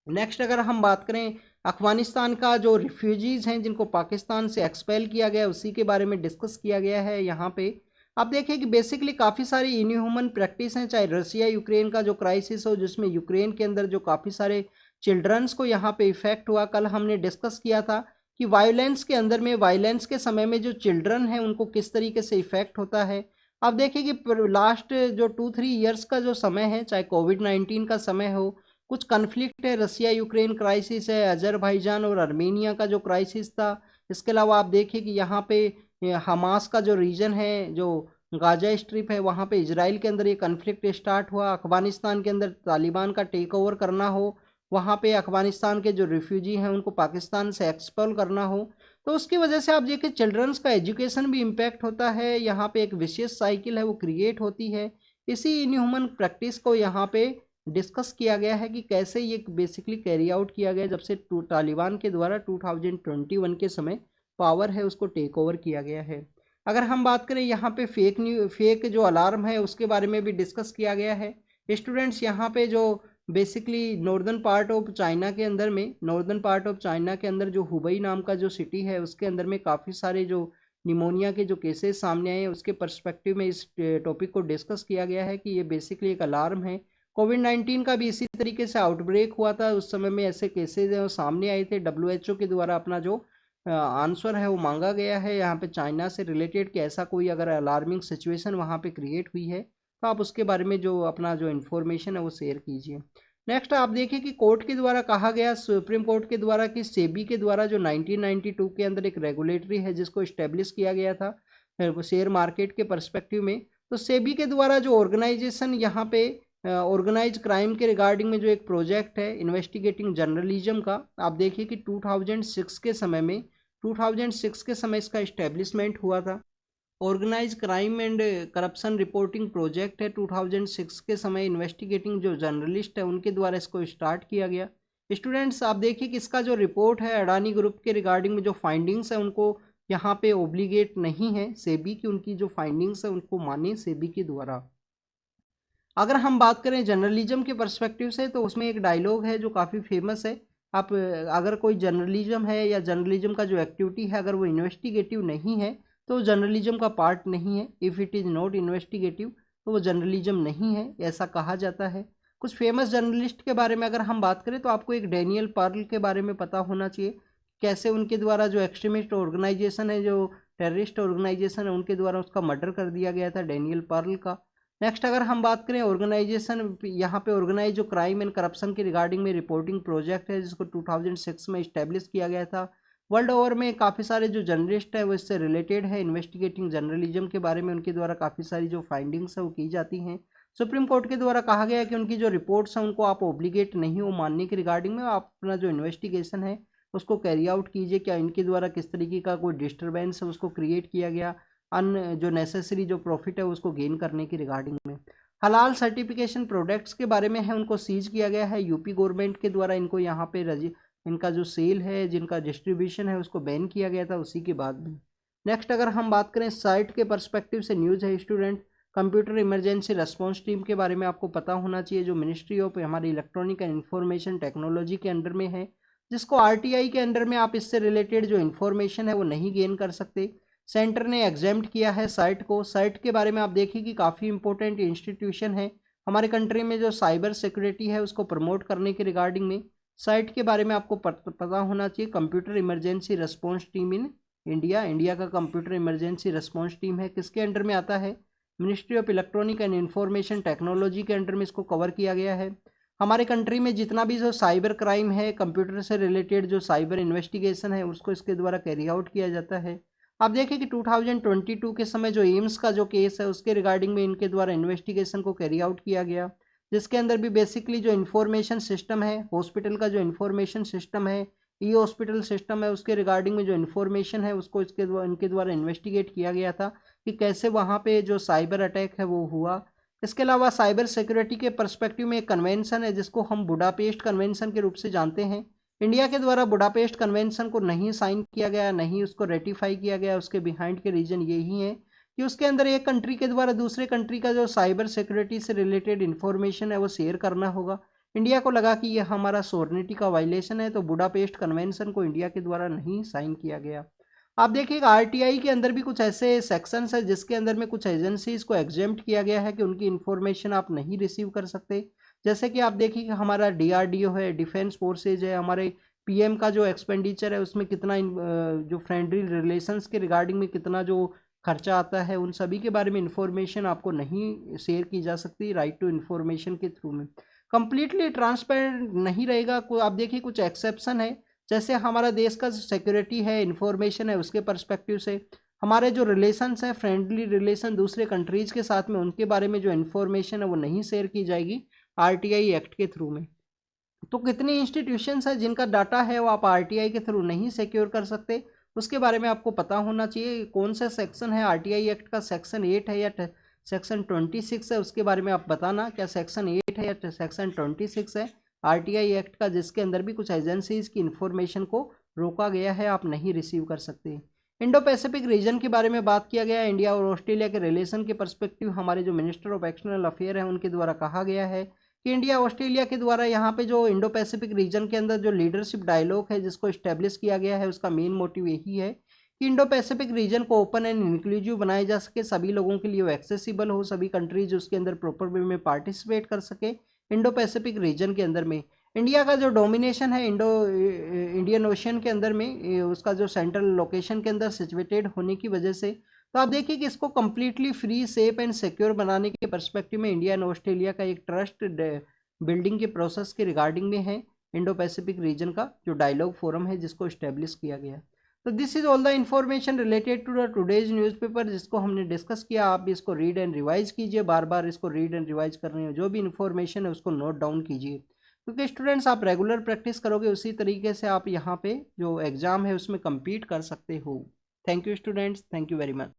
नेक्स्ट अगर हम बात करें अफगानिस्तान का, जो रिफ्यूजीज हैं जिनको पाकिस्तान से एक्सपेल किया गया, उसी के बारे में डिस्कस किया गया है। यहाँ पे आप देखिए कि बेसिकली काफ़ी सारी इनह्यूमन प्रैक्टिस हैं, चाहे रसिया यूक्रेन का जो क्राइसिस हो, जिसमें यूक्रेन के अंदर जो काफ़ी सारे चिल्ड्रंस को यहाँ पे इफेक्ट हुआ। कल हमने डिस्कस किया था कि वायलेंस के अंदर में, वायलेंस के समय में जो चिल्ड्रन हैं उनको किस तरीके से इफेक्ट होता है। आप देखिए कि लास्ट जो 2-3 ईयर्स का जो समय है, चाहे कोविड-19 का समय हो, कुछ कन्फ्लिक्ट है, रसिया यूक्रेन क्राइसिस है, अजरबैजान और आर्मेनिया का जो क्राइसिस था। इसके अलावा आप देखिए कि यहाँ पे हमास का जो रीजन है, जो गाजा स्ट्रिप है, वहाँ पे इजराइल के अंदर ये कन्फ्लिक्ट स्टार्ट हुआ। अफगानिस्तान के अंदर तालिबान का टेक ओवर करना हो, वहाँ पे अफगानिस्तान के जो रिफ्यूजी हैं उनको पाकिस्तान से एक्सपेल करना हो, तो उसकी वजह से आप देखिए चिल्ड्रंस का एजुकेशन भी इम्पैक्ट होता है। यहाँ पे एक विशेष साइकिल है वो क्रिएट होती है। इसी इनह्यूमन प्रैक्टिस को यहाँ पे डिस्कस किया गया है कि कैसे ये बेसिकली कैरी आउट किया गया, जब से तालिबान के द्वारा 2021 के समय पावर है उसको टेक ओवर किया गया है। अगर हम बात करें यहाँ पे फेक जो अलार्म है उसके बारे में भी डिस्कस किया गया है। स्टूडेंट्स, यहाँ पे जो basically northern part of China के अंदर में, नॉर्दर्न पार्ट ऑफ चाइना के अंदर जो हुबई नाम का जो सिटी है उसके अंदर में काफ़ी सारे जो निमोनिया के जो केसेस सामने आए, उसके पर्सपेक्टिव में इस टॉपिक को डिस्कस किया गया है कि ये बेसिकली एक अलार्म है। कोविड-19 का भी इसी तरीके से आउटब्रेक हुआ था, उस समय में ऐसे केसेज हैं वो सामने आए थे। WHO के द्वारा अपना जो आंसर है वो मांगा गया है यहाँ पे चाइना से रिलेटेड, कि ऐसा कोई अगर अलार्मिंग सिचुएशन वहाँ पे क्रिएट हुई है तो आप उसके बारे में जो अपना जो इन्फॉर्मेशन है वो शेयर कीजिए। नेक्स्ट आप देखिए कि कोर्ट के द्वारा कहा गया, सुप्रीम कोर्ट के द्वारा, कि सेबी के द्वारा जो 1992 के अंदर एक रेगुलेटरी है जिसको इस्टेब्लिश किया गया था शेयर मार्केट के पर्सपेक्टिव में, तो सेबी के द्वारा जो ऑर्गेनाइजेशन यहाँ पे ऑर्गेनाइज क्राइम के रिगार्डिंग में जो एक प्रोजेक्ट है इन्वेस्टिगेटिंग जर्नलिज्म का, आप देखिए कि 2006 के समय में, 2006 के समय इसका इस्टेब्लिशमेंट हुआ था। Organise crime and corruption reporting project है, 2006 के समय इन्वेस्टिगेटिंग जो जर्नलिस्ट है उनके द्वारा इसको स्टार्ट किया गया। स्टूडेंट्स, आप देखिए कि इसका जो रिपोर्ट है अडानी ग्रुप के रिगार्डिंग में जो फाइंडिंग्स है उनको यहाँ पे ओब्लिगेट नहीं है सेबी की, उनकी जो फाइंडिंग्स है उनको माने सेबी के द्वारा। अगर हम बात करें जर्नलिज्म के पर्सपेक्टिव से, तो उसमें एक डायलॉग है जो काफ़ी फेमस है। आप अगर कोई जर्नलिज्म है या जर्नलिज्म का जो एक्टिविटी है अगर वो इन्वेस्टिगेटिव नहीं है तो वो जर्नलिज्म का पार्ट नहीं है। If it is not investigative तो वो जर्नलिज्म नहीं है, ऐसा कहा जाता है। कुछ फेमस जर्नलिस्ट के बारे में अगर हम बात करें तो आपको एक डैनियल पर्ल के बारे में पता होना चाहिए, कैसे उनके द्वारा जो एक्सट्रीमिस्ट ऑर्गेनाइजेशन है, जो टेररिस्ट ऑर्गेनाइजेशन है, उनके द्वारा उसका मर्डर कर दिया गया था, डैनियल पर्ल का। नेक्स्ट अगर हम बात करें ऑर्गेनाइजेशन, यहाँ पे ऑर्गेनाइज जो क्राइम एंड करप्शन के रिगार्डिंग में रिपोर्टिंग प्रोजेक्ट है जिसको 2006 में इस्टेब्लिश किया गया था, वर्ल्ड ओवर में काफ़ी सारे जो जर्नलिस्ट है वो इससे रिलेटेड है, इन्वेस्टिगेटिंग जर्नलिज्म के बारे में उनके द्वारा काफ़ी सारी जो फाइंडिंग्स है वो की जाती हैं। सुप्रीम कोर्ट के द्वारा कहा गया है कि उनकी जो रिपोर्ट्स हैं उनको आप ओब्लिगेट नहीं हो मानने के रिगार्डिंग में, आप अपना जो इन्वेस्टिगेशन है उसको कैरी आउट कीजिए, क्या इनके द्वारा किस तरीके का कोई डिस्टर्बेंस है उसको क्रिएट किया गया, अन जो नेसेसरी जो प्रॉफिट है उसको गेन करने की रिगार्डिंग में। हलाल सर्टिफिकेशन प्रोडक्ट्स के बारे में है, उनको सीज किया गया है यूपी गवर्नमेंट के द्वारा, इनको यहाँ पे इनका जो सेल है, जिनका डिस्ट्रीब्यूशन है उसको बैन किया गया था उसी के बाद में। नेक्स्ट अगर हम बात करें साइट के पर्सपेक्टिव से न्यूज़ है student, computer emergency response team के बारे में आपको पता होना चाहिए, जो मिनिस्ट्री ऑफ हमारे इलेक्ट्रॉनिक एंड इंफॉर्मेशन टेक्नोलॉजी के अंडर में है, जिसको आरटीआई के अंडर में आप इससे रिलेटेड जो इन्फॉर्मेशन है वो नहीं गेन कर सकते। सेंटर ने एग्जेम्प्ट किया है साइट को। साइट के बारे में आप देखिए कि काफ़ी इंपॉर्टेंट इंस्टीट्यूशन है हमारे कंट्री में, जो साइबर सिक्योरिटी है उसको प्रमोट करने के रिगार्डिंग में साइट के बारे में आपको पता होना चाहिए। Computer emergency response team in India, India का कंप्यूटर इमरजेंसी रिस्पॉन्स टीम है, किसके अंडर में आता है? Ministry of electronic and information technology के अंडर में इसको कवर किया गया है। हमारे कंट्री में जितना भी जो साइबर क्राइम है, कंप्यूटर से रिलेटेड जो साइबर इन्वेस्टिगेशन है उसको इसके द्वारा कैरी आउट किया जाता है। आप देखिए कि 2022 के समय जो एम्स का जो केस है उसके रिगार्डिंग में इनके द्वारा इन्वेस्टिगेशन को कैरी आउट किया गया, जिसके अंदर भी बेसिकली जो इन्फॉर्मेशन सिस्टम है, हॉस्पिटल का जो इन्फॉर्मेशन सिस्टम है, ई हॉस्पिटल सिस्टम है, उसके रिगार्डिंग में जो इन्फॉर्मेशन है उसको इनके द्वारा इन्वेस्टिगेट किया गया था कि कैसे वहाँ पे जो साइबर अटैक है वो हुआ। इसके अलावा साइबर सिक्योरिटी के पर्सपेक्टिव में एक कन्वेंशन है जिसको हम बुडापेस्ट कन्वेंशन के रूप से जानते हैं। इंडिया के द्वारा बुडापेस्ट कन्वेंशन को नहीं साइन किया गया, नहीं उसको रेटिफाई किया गया। उसके बिहाइंड के रीजन यही है कि उसके अंदर एक कंट्री के द्वारा दूसरे कंट्री का जो साइबर सिक्योरिटी से रिलेटेड इन्फॉर्मेशन है वो शेयर करना होगा। इंडिया को लगा कि यह हमारा सॉवरेनिटी का वायलेशन है, तो बुडापेस्ट कन्वेंशन को इंडिया के द्वारा नहीं साइन किया गया। आप देखिएगा आरटीआई के अंदर भी कुछ ऐसे सेक्शंस है जिसके अंदर में कुछ एजेंसीज को एग्जेम्प्ट किया गया है कि उनकी इन्फॉर्मेशन आप नहीं रिसीव कर सकते। जैसे कि आप देखिए कि हमारा डीआरडीओ है, डिफेंस फोर्सेज है, हमारे पीएम का जो एक्सपेंडिचर है उसमें कितना जो फ्रेंडली रिलेशंस के रिगार्डिंग में कितना जो खर्चा आता है, उन सभी के बारे में इंफॉर्मेशन आपको नहीं शेयर की जा सकती राइट टू इन्फॉर्मेशन के थ्रू में। कंप्लीटली ट्रांसपेरेंट नहीं रहेगा। आप देखिए कुछ एक्सेप्शन है, जैसे हमारा देश का सिक्योरिटी है, इंफॉर्मेशन है, उसके पर्सपेक्टिव से हमारे जो रिलेशंस हैं, फ्रेंडली रिलेशन दूसरे कंट्रीज के साथ में, उनके बारे में जो इन्फॉर्मेशन है वो नहीं शेयर की जाएगी आरटीआई एक्ट के थ्रू में। तो कितनी इंस्टीट्यूशंस है जिनका डाटा है वो आप आरटीआई के थ्रू नहीं सिक्योर कर सकते, उसके बारे में आपको पता होना चाहिए। कौन सा सेक्शन है आरटीआई एक्ट का, सेक्शन 8 है या सेक्शन 26 है, उसके बारे में आप बताना, क्या सेक्शन 8 है या सेक्शन 26 है आरटीआई एक्ट का, जिसके अंदर भी कुछ एजेंसीज की इंफॉर्मेशन को रोका गया है, आप नहीं रिसीव कर सकते। इंडो पैसिफिक रीजन के बारे में बात किया गया है। इंडिया और ऑस्ट्रेलिया के रिलेशन के पर्सपेक्टिव हमारे जो मिनिस्टर ऑफ एक्सटर्नल अफेयर है उनके द्वारा कहा गया है कि इंडिया ऑस्ट्रेलिया के द्वारा यहाँ पे जो इंडो पैसिफिक रीजन के अंदर जो लीडरशिप डायलॉग है जिसको इस्टेब्लिश किया गया है, उसका मेन मोटिव यही है कि इंडो पैसिफिक रीजन को ओपन एंड इंक्लूसिव बनाया जा सके, सभी लोगों के लिए वो एक्सेसिबल हो, सभी कंट्रीज उसके अंदर प्रॉपर वे में पार्टिसिपेट कर सके। इंडो पैसिफिक रीजन के अंदर में इंडिया का जो डोमिनेशन है इंडियन ओशन के अंदर में, उसका जो सेंट्रल लोकेशन के अंदर सिचुएटेड होने की वजह से, तो आप देखिए कि इसको completely free, safe and secure बनाने के पर्सपेक्टिव में इंडिया एंड ऑस्ट्रेलिया का एक ट्रस्ट बिल्डिंग के प्रोसेस के रिगार्डिंग में है इंडो पैसिफिक रीजन का जो डायलॉग फोरम है जिसको इस्टेब्लिश किया गया। तो this is all the information related to the today's newspaper जिसको हमने डिस्कस किया। आप भी इसको रीड एंड रिवाइज कीजिए, बार बार इसको रीड एंड रिवाइज कर रहे हो, जो भी इन्फॉर्मेशन है उसको नोट डाउन कीजिए, क्योंकि स्टूडेंट्स आप रेगुलर प्रैक्टिस करोगे उसी तरीके से आप यहाँ पे जो एग्जाम है उसमें कम्पीट कर सकते हो। Thank you students, thank you very much.